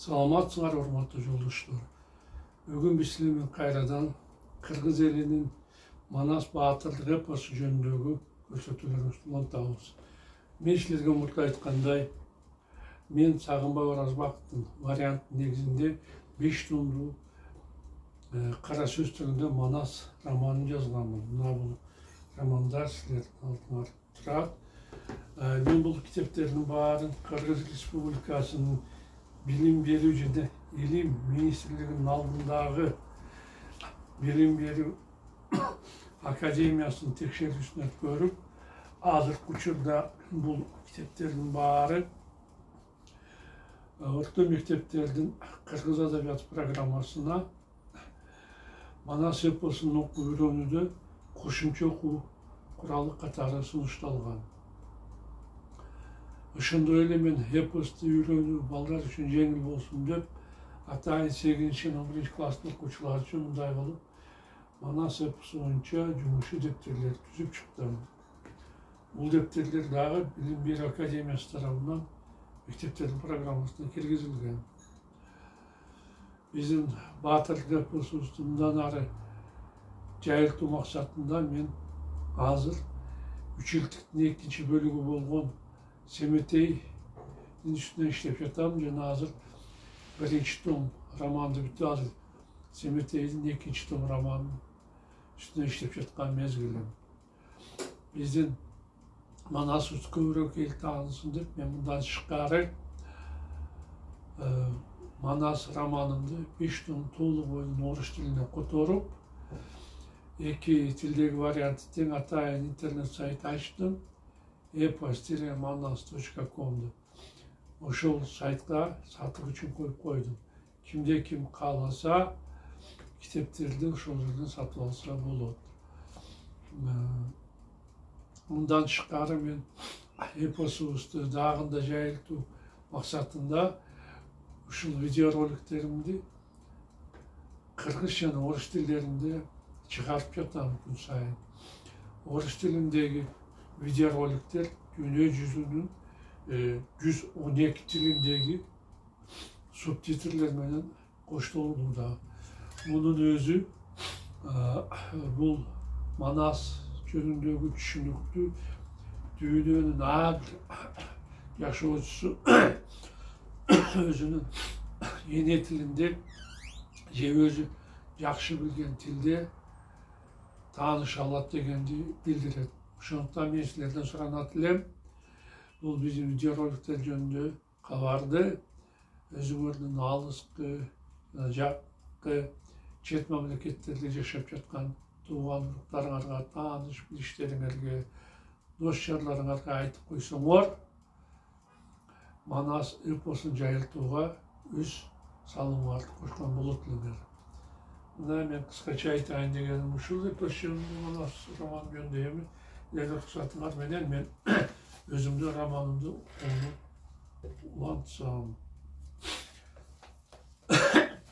Саламатсыңар, урматтуу жолдоштор. Бүгүн биз силер менен кайрадан кыргыз элинин Манас баатырдык эпосу жөнүндөгү көрсөтүүлөрүбүздү улантабыз. Мен силерге мурда айткандай, мен Сагынбай Оразбаковдун варианты негизинде 5 томдуу кара сөз тилинде Манас романын жазганмын. Мына бул романдар силердин алдыңарда турат. Мен бул китептердин баарын Кыргыз Республикасынын Билим берүү жана Илим министрлигинин алдындагы Билим берүү академиясынын текшерүүсүнөн көрүп, азыркы учурда бул китептердин баары орто мектептердин кыргыз адабияты программасына Манас эпосун окуп үйрөнүүдө кошумча окуу куралы катары сунушталган. Ошондой эле мен эпосту үйрөнүү балдар үчүн жеңил болсун деп, атайын 8-11 класстын окуучулары үчүн мындай кылып Манас эпосу боюнча жумуш дептерлер түзүп чыктым. Бул дептерлер дагы Билим берүү академиясы тарабынан мектептердин программасына киргизилген. Биздин баатырдык эпосубузду мындан ары жайылтуу максатында мен азыр 3 жылдыктын 2 бөлүгү болгон Семетейдин үстүнөн иштеп жатам жана азыр 1 том романды бүтүп азыр Семетейдин 2 том романын үстүнөн иштеп жаткан мезгилим. Биздин Манасыбыз көбүрөөк эл таанылсын деп мен мындан тышкары Манас романымды 5 том толук боюн орус тилине которуп, 2 тилдеги варианты тең атайын интернет сайт ачтым. epos-manas.com деп. Ошол сайтка сатуу үчүн коюп койдум. Кимде ким кааласа, китептерди ошол жерден сатып алса болот. Мындан тышкары мен эпосубузду дагында жайылтуу максатында ушул видеороликтеримди кыргыз жана орус тилдеринде чыгарып жатам күн сайын. Орус тилиндеги видеороликтер дүйнө жүзүнүн 112 тилиндеги субтитрлер менен коштолууда. Мунун өзү бул Манас жөнүндөгү түшүнүктү дүйнөнүн ар бир жашоочусу өзүнүн эне тилинде же өзү жакшы билген тилде тааныша алат дегенди билдирет. Ошондуктан мен силерден суранат элем, бул биздин видеороликтер жөнүндө кабарды өзүңөрдүн алыскы, жаккы, чет мамлекеттерде жашап жаткан тууган уруктарыңарга, тааныш билиштериңерге, дос жарларыңарга айтып койсоңор, Манас эпосун жайылтууга өз салымыңарды кошкон болот элеңер. Мына мен кыскача айтайын дегеним ушул эпос жөнүндө, Манас роман жөнүндө эми рухсатыңар менен мен өзүмдүн романымды улантсам.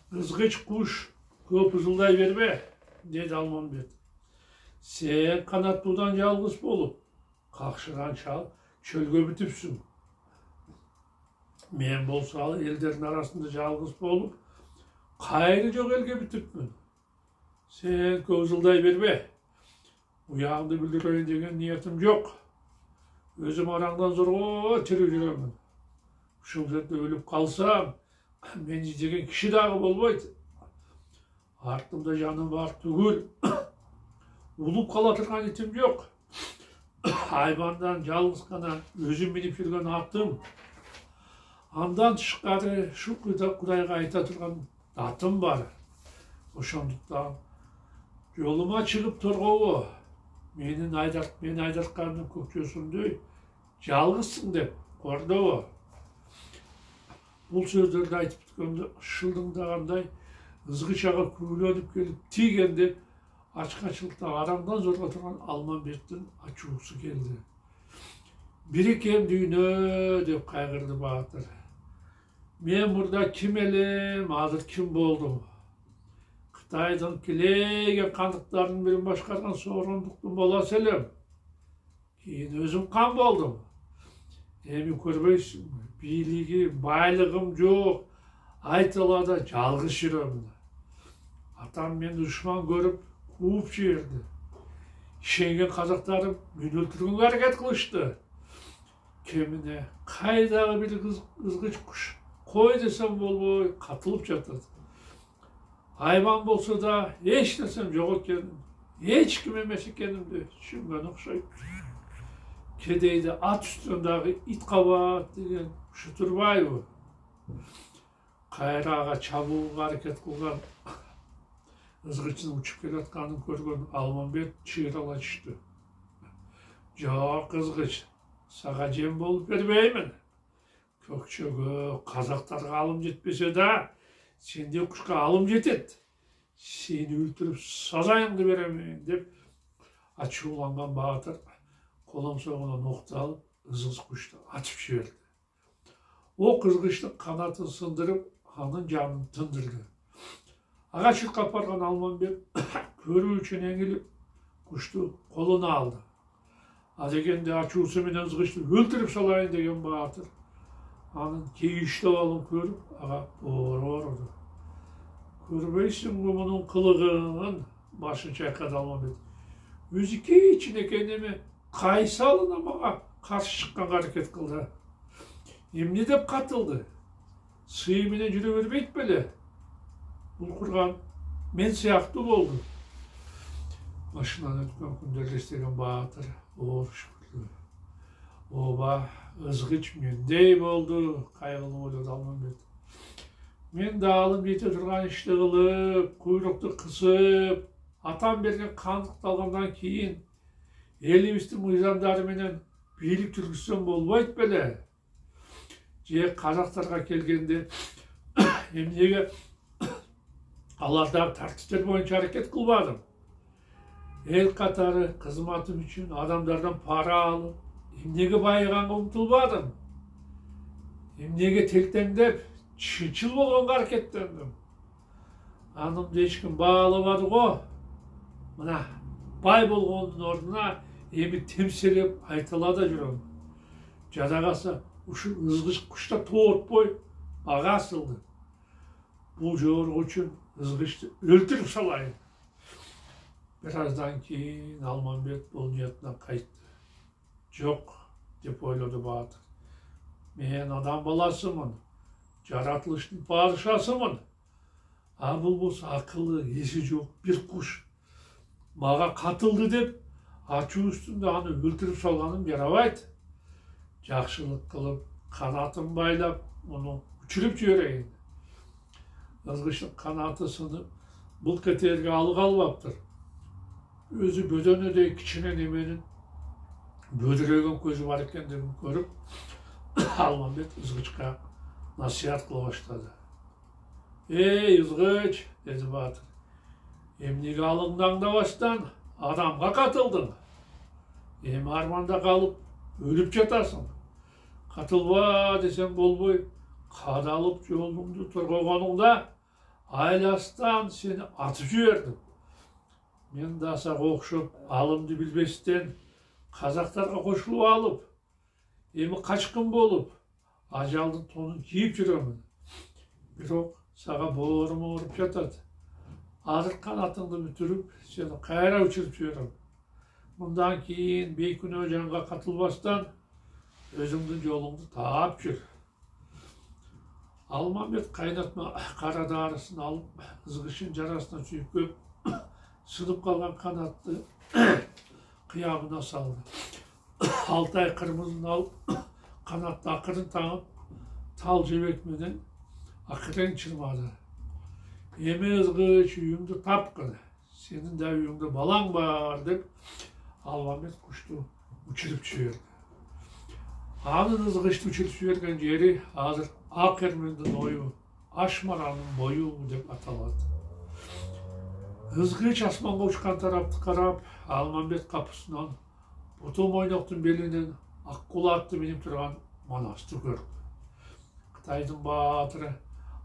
Кызгыч куш көп ызылдай бербе, деди Алмамбет. Сен канаттуудан жалгыз болуп, какшыган чөлгө бүтүпсүң. Мен болсо элдердин арасында жалгыз болуп, кайры жок элге бүтүпмүн. Сен көп ызылдай бербе. Уягыңды билдирейин деген ниетим жок. Өзүм араңдан зорго тирүү жүрөмүн. Ушул жерде өлүп калсам, мени издеген киши дагы болбойт. Артымда жаным бар түгүл. Улуп кала турган итим жок. Айбандан жалгыз гана өзүм минип жүргөн атым. Андан тышкары ушул Кудайга айта турган атым бар. Ошондуктан жолума чыгып торгобу. Мени айдарткандын көкчөсүндөй жалгызсың деп кордобу. Бул сөздөрдү айтып бүткөндө шылдыңдагандай ызгычага күбөлөнүп келип тийгенде ачкачылыкта араңдан зорго турган Алмамбеттин ачуусу келди. Бирикем дүйнө деп кайгырды баатыр. Мен мурда ким элем, азыр ким болдум? Кытайдын килейген кандыктардын бирин башкарган соорондуктун баласы элем. Кийин өзүм кан болдум. Эми көрбөйсүңбү? Бийлиги, байлыгым жок, Айтылада жалғыз жүремін. Атам мен дұшман көріп қуып жіберді. Шенген қазақтарым мен өлтіруге әрекет қылышты. Кеміне қайдағы бір ызғыш құш қой десем болмай қатылып жатады. Hayvan болса да еш нәрсем жоқ екенін, ешкім емес екенімді түсінген ұқсайды. Кедейді ат үстіндегі ит қабат деген Шүтірбаева. Қайраға чабуға әрекет қылған ызғышының ұшып келе жатқанын көрген Алмамбет шиырала түсті. Жоқ ызғыш, саған жем болып бермеймін. Көкшеге қазақтарға алым жетпесе да, сенде құшқа алым жетеді. Сені өлтіріп сазайыңды беремін деп ашуланған батыр қолым соғынан оқты алып, ызғыш құшты атып жіберді. Оқ ызғыштың қанатын сындырып, аның жанын тындырды. Ағаш апарған Алмамбет көру үшін еңіліп, құшты қолына алды. Дегенде ашуысымен ызғышты өлтіріп салайын деген батыр аның кейішті алын көріп, аға ұрды. Көрбейсің мұның қылығын, башын шайқады Алмамбет. Өзі кейшін екенеме қайсы алына маға қарсы шыққанға әрекет қылды. Емне деп қатылды. Сыйменен жүре бермейді беле. Бұл құрған мен сияқты болды. Машинаны өткен күндер естеген батыр шүкірлі. Оба, ызғыш мендей болды, қайғылы ойлады Алмамбет. Мен да алым жете тұрған ішті қылып, құйрықты қысып, атам берген қандықты алғандан кейін еліміздің мыйзамдарыменен билік жүргізсем болмайды беле. Же қазақтарға келгенде емнеге алардағы тәртіптер бойынша әрекет қылмадым. Ел қатары қызматым үшін адамдардан пара алып, емнеге байығанға ұмтылмадым. Емнеге телтеңдеп, чыл болғанға әрекеттендім. Анымды ешкім бағаламады ғой. Мына бай болғанның орнына емі темселеп айтылада жүрем. Жадағасы ұшын ызғыш құшта тоғытпой баға асылды. Бұл жорық үшін ызғышты өлтіріп салайын. Біраздан кейін Алмамбет бұл ниетіне қайтты. Жоқ деп ойлады батыр. Мен адам баласымын, жаратылыштың падышасымын. Бұл болса ақылы, есі жоқ бір құш. Маға қатылды деп, ашу үстінде аны өлтіріп салғаным жарабайды. Жақшылық қылып, қанатын байлап, оны ұшырып жіберейін. Ызғыштың қанаты сынып, бұл кетерге алғалбаптыр. Өзі бөденедей кішіне неменің бөдіреген көзі бар екендігін көріп, Алмамбет ызғышқа насихат қыла баштады. Ей, ызғыш, деді батыр. Емнеге алыңды бастан адамға қатылдың. Емі арманда қалып, өліп жатасың. Қатылба десең болбой, қадалып жолыңды тұрғаныңда айластан сені атып жібердім. Мен даса оқшып, алымды білбестен қазақтарға қосылып алып, емі қашқын болып, ажалдың тонын киіп жүремін. Бірақ саға борым ұрып жатады. Азыр қанатыңды бүтіріп, сені қайра ұшырып жіберем. Мұндан кейін бейкүнә жанға қатылбастан, өзіңдің жолыңды тап жүр. Алмамбет қайнатма қара дарысын алып, ызғышын жарасына сүйіп көп, сынып қалған қанатты қиямына салды. Алтай қырмызын алып, қанатты ақырын таңып, тал жебекменен ақырын шырмады. Еме ызғыш үйіңді тапқын, сенің де үйіңді балаң бар деп, Алмамбет құшты ұшырып жіберді. Анын ызғышты ұшырып жіберген жері азыр Ақермендің ойы, Ашмараның бойы деп аталады. Ызғыш асманға ұшқан тарапты қарап, Алмамбет қапысынан бұты мойнақтың белінен аққұла атты меніп тұрған Манасты көрді. Қытайдың батыры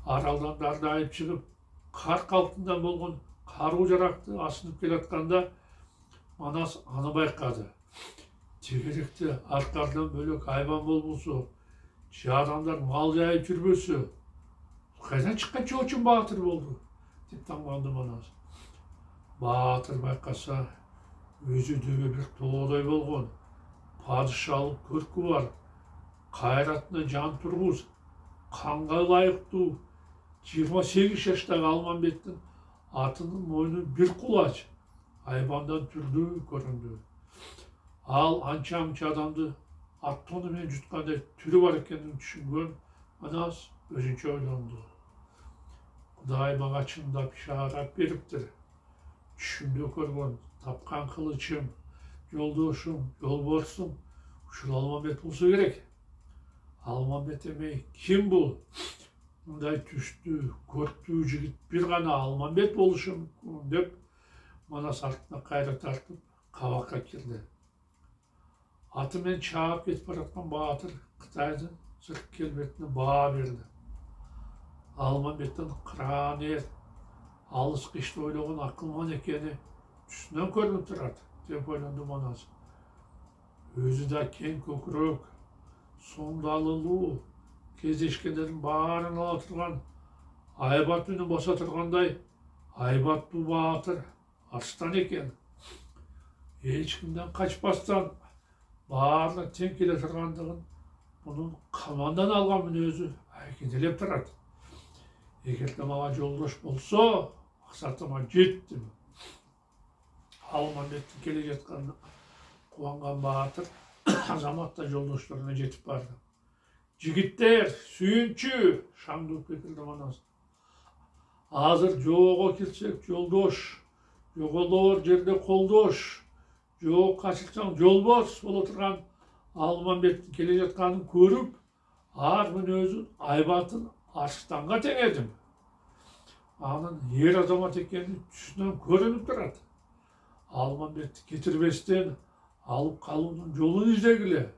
аралдан дардайып шығып, қар қалпында болған қару жарақты асынып келатқанда Манас аны байқады. Тегеректі арқардан бөлек айбан болмысы, адамдар мал жайып жүрбесі, Kaydan çıkan çoğuçun Bahtır oldu. Dip tangandı Manaz. Bahtır baykasa, özü düğü bir toğday bolğon. Padişahlık körkü var. Kayratına can turguz. Kanga layıktı. 28 yaşta Almanbek'tin atının boynu bir kulaç. Hayvandan türlü göründü. Al ança adamdı. At tonu men jutkanda türü var ekenini düşüngön. Manaz özünçe oylandı. Kuday bana çındap şarap beriptir. Düşündü körgön. Tapkan kılıçım, yoldoşum, yolborsum. Uşul Almanbek bulsa gerek. Almanbek emey kim bu? Bunday tüstü, körktü jigit bir gana Almanbek boluşum dep Manaz artına kayra tartıp kabakka kirdi. Atı men çağıp ketip baratkan Bahtır Kıtay'dın zırk kelbetine bağa berdi. Almanbek'ten kıran er, alыс kışta oyloğun akılman ekeni üstünden körünüp turat dep oylandı Manaz. Özü da ken kökürök, sondalılığı, кездешкендердің барын ала тұрған, Айбат үнін боса тұрғандай, Айбат бұл Батыр арыстан екен. Ешкімден қашпастан, барлық тең келе тұрғандығын, бұның қамандан алған мінезі әйкеделеп тұрады. Егер де маған жолдаш болса, мақсатыма жеттім. Алманбектің келе жатқанына қуанған Батыр, азаматта жолдаштарына жетіп барды. Jigitler, suyunçu, şamduk bekildi Manaz. Hazır joğa kilsek yoldoş, joğolor jerde koldoş, joğa kaçırsan jolbos bola turgan Almanbek'tin kele жатқанын көрүp, ар мүнөзүн Айбатын Арыстанга теңедим. Анын ер азамат экени түсүнөн көрүнүп турат. Almanbek'ti кетирбестен алып калуунун жолун издегиле,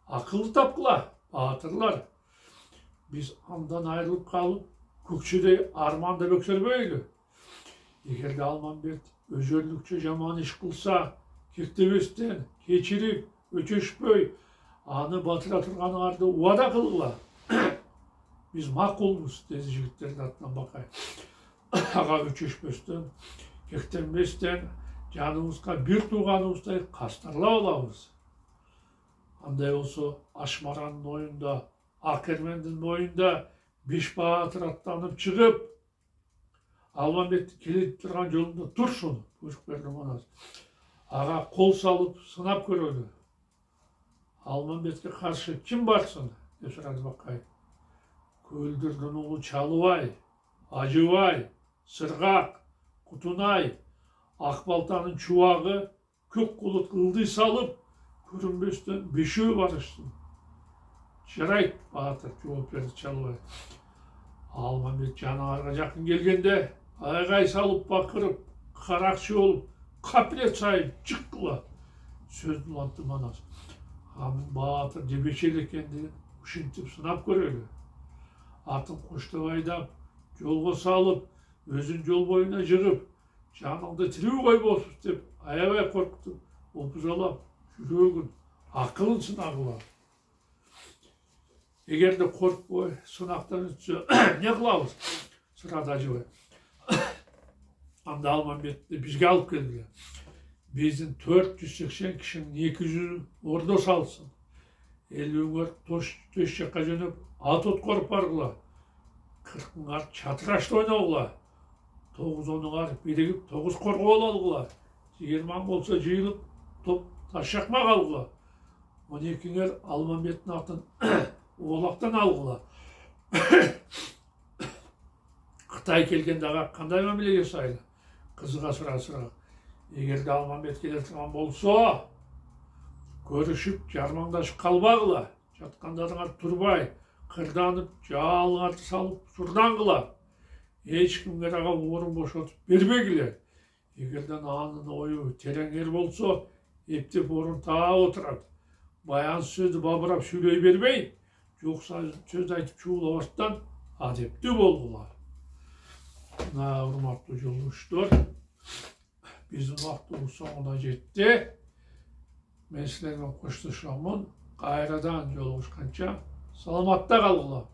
акыл тапкыла. Batırlar. Biz andan ayrılıp kalıp Kökçü'de armanda bökselbeydi. Eğer de Almanbek özörlükçe jaman iş kılsa, kirtebestten, keçirip, öçeşpöy, anı batıra turgan ardı uvada kılıla. Biz makulmuz dedi jigitlerin atından bakay. Ağa öçeşpösten, kektenbestten, canımızga bir tuğanımızda kastarla olamız. Андай olsa Aşmaran'ın oyunda, Akermen'in oyunda beş Bahtır atlanıp çıkıp Almanbek'ti kelip turgan jolunda tursun, buyruq berdi Manaz. Ağa kol salıp sınap körödü. Almanbek'e karşı kim barsın? dep suradı bakay. Köldürдүн ulu Çalıbay, Acıbay, Sırgak, Kutunay, Akbaltanın çuvağı kök kulut kıldı salıp көрінбестен бешеу барышсын. Жарайды, Батыр жооп берди Çalıbay. Almanbek жанарга жакын келгенде айгай салып бакырып, каракчы болуп, каплет сайын чыккыла. Сөздүн улантты Маназ. Анын Батыр жебешел экендигин ушинтип сынап көрөлү. Атын коштоп айдап, жолго салып, өзүн жол боюна жыгып, жаныңды тирүү койбосуз деп аябай коркутуп, опузалап, жүрөгүн, акылын сынагыла. Эгер де коркпой, сынактан өтсө, не кылабыз? Сурады Acıbay. Анда Almanbek'ti бизге алып келдилер. Биздин 480 кишинин 200 ордо салсын. 50 төш жакка жөнөп, ат откоруп баргыла. 40 чатырашты ойногула. 9 биригип 9 коргоол алгыла. 20 болсо жыйылып, топ taşakma kalgıla. 12'ler Almanbek'tin atın oğlaktan algıla. Kıtay kelgende ağa kanday memile yaşaydı. Kızıga sıra. Eğer de Almanbek kelertigan bolsa, görüşüp jarmаңдашып kalbağıla. Жатқандарыңар турбай, кырданып, жалыңарды салып, сурдаңгыла. Ешкімге аға орын бошотуп бербегиле. Эгерден анын ою терең эл болсо, ептеп орын таға отырады. Баян сөзді бабырап сүйлей бермей, жоқса сөз айтып чуулабастан адепті болғылар. Урматтуу жолдоштор, биздин убактыбыз соңуна жетти. Мен силер менен коштошомун. Кайрадан жолугушканча саламатта калгыла.